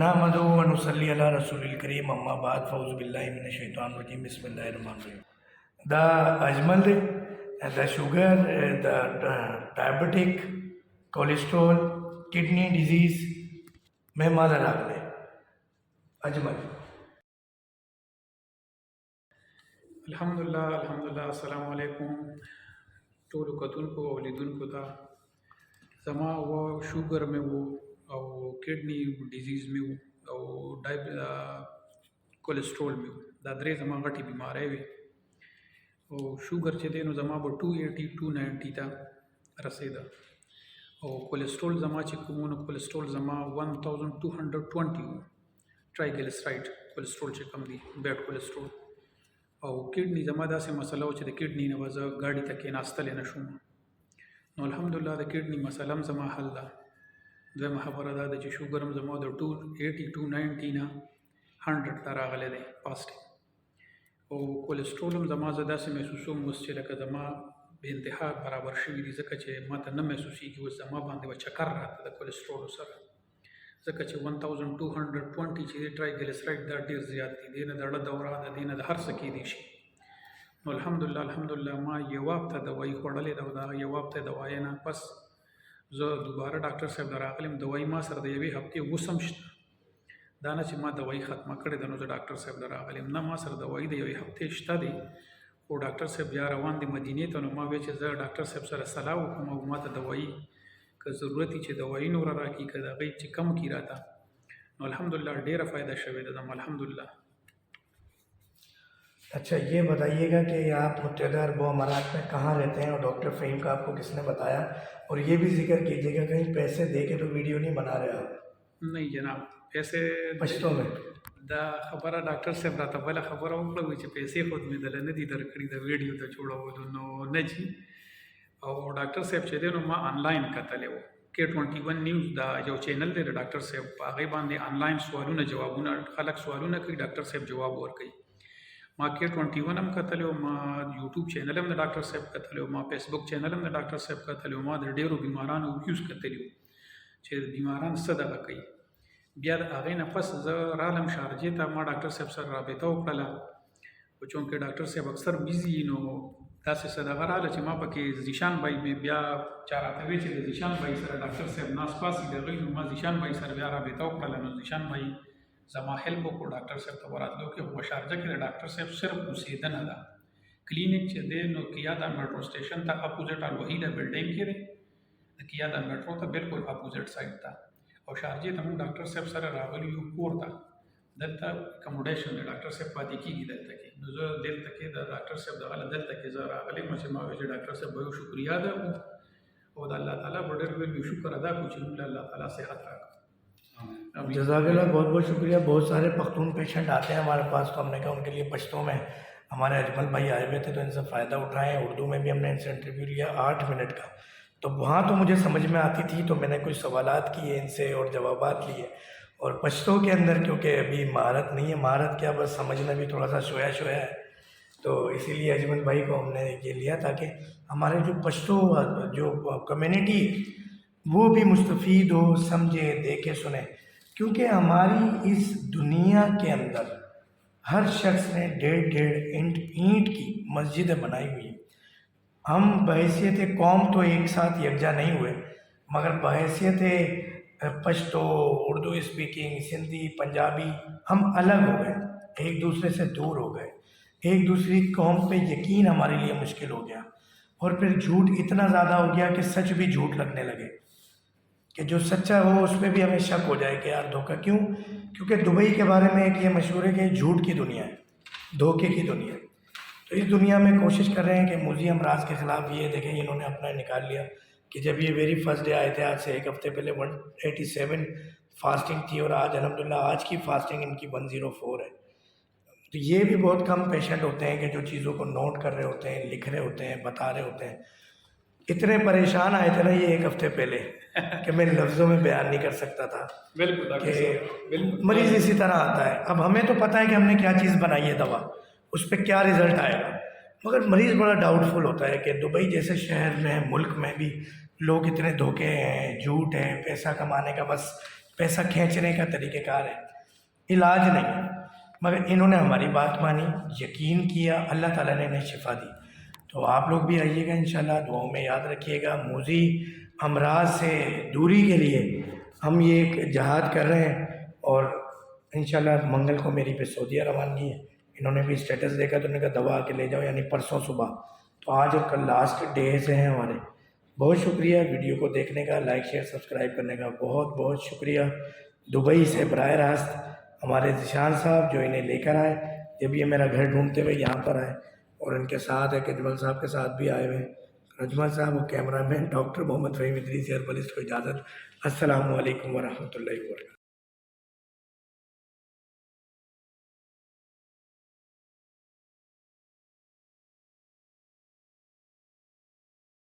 نحمدہ و نصلی علی رسول الکریم اما بعد فاعوذ باللہ من الشیطان الرجیم بسم اللہ الرحمن الرحیم. دا اجمل دی دا شوگر دا ڈائبٹک کولیسٹرول کڈنی ڈیزیز میں مالا راغلے اجمل. الحمدللہ السلام علیکم ټولو کتونکو او لیدونکو ته زما و شوګر مې و او کډني ډیزیز مې و او کولیسټرول مې و. دا درې زما غټې بیماری وې او شوګر چې دی نو زما به 280 290 ته رسېده او کولیسټرول زما چې کوم نو کولیسټرول زما 1220 و. ټرایګلیسراید کولیسټرول چې کم دی بیډ کولیسټرول او کډني زما داسې مسله و چې د کډني نه به زه ګاډي ته کېناستلی نه شوم. نو الحمدلله د کډني مسله هم زما حل ده. دویمه خبره دا ده چې شوګر هم زما د 280 290 نه 100 ته راغلی دی فاسټ او کولیسټرول هم زما زه داسې محسوسوم اوس چې لکه زما بې انتها برابر شوي دي ځکه چې ما ته نه محسوسېږي اوس زما باندې به چکر راته د کولیسټرولو سره ځکه چې 1220 چې دی ټرایګلیسراید دا ډېر زیات دي. دې نه د اړه دوره ده دې نه د هر څه کېدی شي. نو الحمدلله ما یو هفته دوایي خوړلې ده او د هغه یو هفته دوایي نه پس زه دوباره ډاکټر صاحب ته راغلم. دوایي ما سره د یوې هفتې اوس هم شته. دا نه چې ما دوایي ختمه کړې ده نو زه ډاکټر صاحب ته راغلم، نه ما سره دوایي د یوې هفتې شته دی. خو ډاکټر صاحب بیا روان دی مدینې ته. نو ما ویل چې زه ډاکټر صاحب سره صلاح وکړم او ما ته دوایي که ضرورت وي چې دوایي نوره راکړي که د هغې چې کم کړي راته. نو الحمدلله ډېره فایده شوې ده زما الحمدلله. اچھا یہ بتائیے گا کہ آپ متحدہ عرب امارات میں کہاں رہتے ہیں اور ڈاکٹر فہیم کا آپ کو کس نے بتایا؟ اور یہ بھی ذکر کیجیے گا کہیں پیسے دے کے تو ویڈیو نہیں بنا رہے آپ؟ نہیں جناب پیسے پشتو میں دا خبره ډاکټر صاحب راته بله خبره وکړه وایي چې پیسې خو مې دله نه دي درکړي د ویډیو ته جوړولو نو نه جي. او ډاکټر صاحب چې دی نو ما آنلاین کتلی و K21 news the you channel the the doctor صاحب په هغې باندې آنلاین سوالونه جوابونه خلک سوالونه کوي ډاکټر صاحب جواب ورکوي. ما K21 هم کتلی و، ما یوټیوب چینل هم د ډاکټر صاحب کتلی و، ما فیسبوک چینل هم د ډاکټر صاحب کتلی و، ما د ډېرو بیمارانو ویوز کتلی و چې بیماران څه دغه کوي. بیا د هغې نه پس زه رالم شارجې ته. ما ډاکټر صاحب سره رابطه وکړله خو چونکې ډاکټر صاحب اکثر بیزي نو داسې څه دغه راغله چې ما پکې زیشان بای مې بیا چا راته ویل چې د زیشان بای سره ډاکټر صاحب ناست پاسي د هغوی نو ما زیشان بای سره بیا رابطه وکړله. نو زیشان بای زما هیلپ وکړو ډاکټر صاحب ته وراتلو کې. په شارجه کې د ډاکټر صاحب صرف اوسېدنه ده. کلینیک چې دی نو کیادا میټرو سټیشن ته اپوزټ الوهیده بلډینګ کې دی د کیادا میټرو ته بالکل اپوزټ سایډ ته. او شارجې ته موږ ډاکټر صاحب سره راغلي یو کور ته. دلته اکموډیشن د ډاکټر صاحب پاتې کېږي دلته کې. نو زه دلته کې د ډاکټر صاحب دغه دلته کې زه راغلی یم چې ما ویل چې ډاکټر صاحب به یو شکریه ادا کړو او د الله تعالی به ډېر لوی شکر ادا کړو چې موږ الله تعالی صحت راکړو. جزاک اللہ، بہت بہت شکریہ. بہت سارے پختون پیشنٹ آتے ہیں ہمارے پاس تو ہم نے کہا ان کے لیے پشتوں میں ہمارے اجمل بھائی آئے ہوئے تھے تو ان سے فائدہ اٹھائیں. اردو میں بھی ہم نے ان سے انٹرویو لیا 8 منٹ کا. تو وہاں تو مجھے سمجھ میں آتی تھی تو میں نے کچھ سوالات کیے ان سے اور جوابات لیے. اور پشتوں کے اندر کیونکہ ابھی مہارت نہیں ہے، مہارت کیا بس سمجھنا بھی تھوڑا سا شویا ہے تو اسی لیے اجمل بھائی کو ہم نے یہ لیا تاکہ ہمارے جو پشتو جو کمیونٹی وہ بھی مستفید ہو، سمجھے، دیکھے، سنے. کیونکہ ہماری اس دنیا کے اندر ہر شخص نے 1.5 اینٹ کی مسجدیں بنائی ہوئی ہیں. ہم بحیثیت قوم تو ایک ساتھ یکجا نہیں ہوئے مگر بحیثیت پشتو، اردو اسپیکنگ، سندھی، پنجابی ہم الگ ہو گئے، ایک دوسرے سے دور ہو گئے. ایک دوسری قوم پہ یقین ہمارے لیے مشکل ہو گیا اور پھر جھوٹ اتنا زیادہ ہو گیا کہ سچ بھی جھوٹ لگنے لگے کہ جو سچا ہو اس پہ بھی ہمیں شک ہو جائے کہ یار دھوکہ. کیوں؟ کیونکہ دبئی کے بارے میں ایک یہ مشہور ہے کہ جھوٹ کی دنیا ہے، دھوکے کی دنیا ہے. تو اس دنیا میں کوشش کر رہے ہیں کہ موذی امراض کے خلاف یہ دیکھیں انہوں نے اپنا نکال لیا کہ جب یہ ویری فرسٹ ڈے آئے تھے آج سے ایک ہفتے پہلے 187 فاسٹنگ تھی اور آج الحمدللہ آج کی فاسٹنگ ان کی 104 ہے. تو یہ بھی بہت کم پیشنٹ ہوتے ہیں کہ جو چیزوں کو نوٹ کر رہے ہوتے ہیں، لکھ رہے ہوتے ہیں، بتا رہے ہوتے ہیں. اتنے پریشان آئے تھے نا یہ ایک ہفتے پہلے کہ میں لفظوں میں بیان نہیں کر سکتا تھا کہ مریض اسی طرح آتا ہے. اب ہمیں تو پتہ ہے کہ ہم نے کیا چیز بنائی ہے دوا، اس پہ کیا رزلٹ آئے گا، مگر مریض بڑا ڈاؤٹ فل ہوتا ہے کہ دبئی جیسے شہر میں، ملک میں بھی لوگ اتنے دھوکے ہیں، جھوٹ ہے، پیسہ کمانے کا بس پیسہ کھینچنے کا طریقہ کار ہے، علاج نہیں ہے۔ مگر انہوں نے ہماری بات مانی، یقین کیا، اللہ تعالیٰ نے انہیں شفا دی۔ تو آپ لوگ بھی آئیے گا انشاءاللہ، دعاؤں میں یاد رکھیے گا۔ موذی امراض سے دوری کے لیے ہم یہ ایک جہاد کر رہے ہیں، اور انشاءاللہ منگل کو میری پہ سعودیہ روانگی ہے۔ انہوں نے بھی اسٹیٹس دیکھا تو انہوں نے کہا دوا کے لے جاؤ، یعنی پرسوں صبح۔ تو آج اور کل لاسٹ ڈیز ہیں ہمارے۔ بہت شکریہ ویڈیو کو دیکھنے کا، لائک شیئر سبسکرائب کرنے کا بہت بہت شکریہ۔ دبئی سے براہ راست ہمارے ذیشان صاحب جو انہیں لے کر آئے، جب یہ میرا گھر ڈھونڈتے ہوئے یہاں پر آئے، اور ان کے ساتھ ایک اجمل صاحب کے ساتھ بھی آئے ہوئے ہیں۔ اجمل صاحب اور کیمرہ مین ڈاکٹر محمد فہیم ادریسی، ہربلسٹ کو اجازت۔ السلام علیکم ورحمۃ اللہ وبرکاتہ۔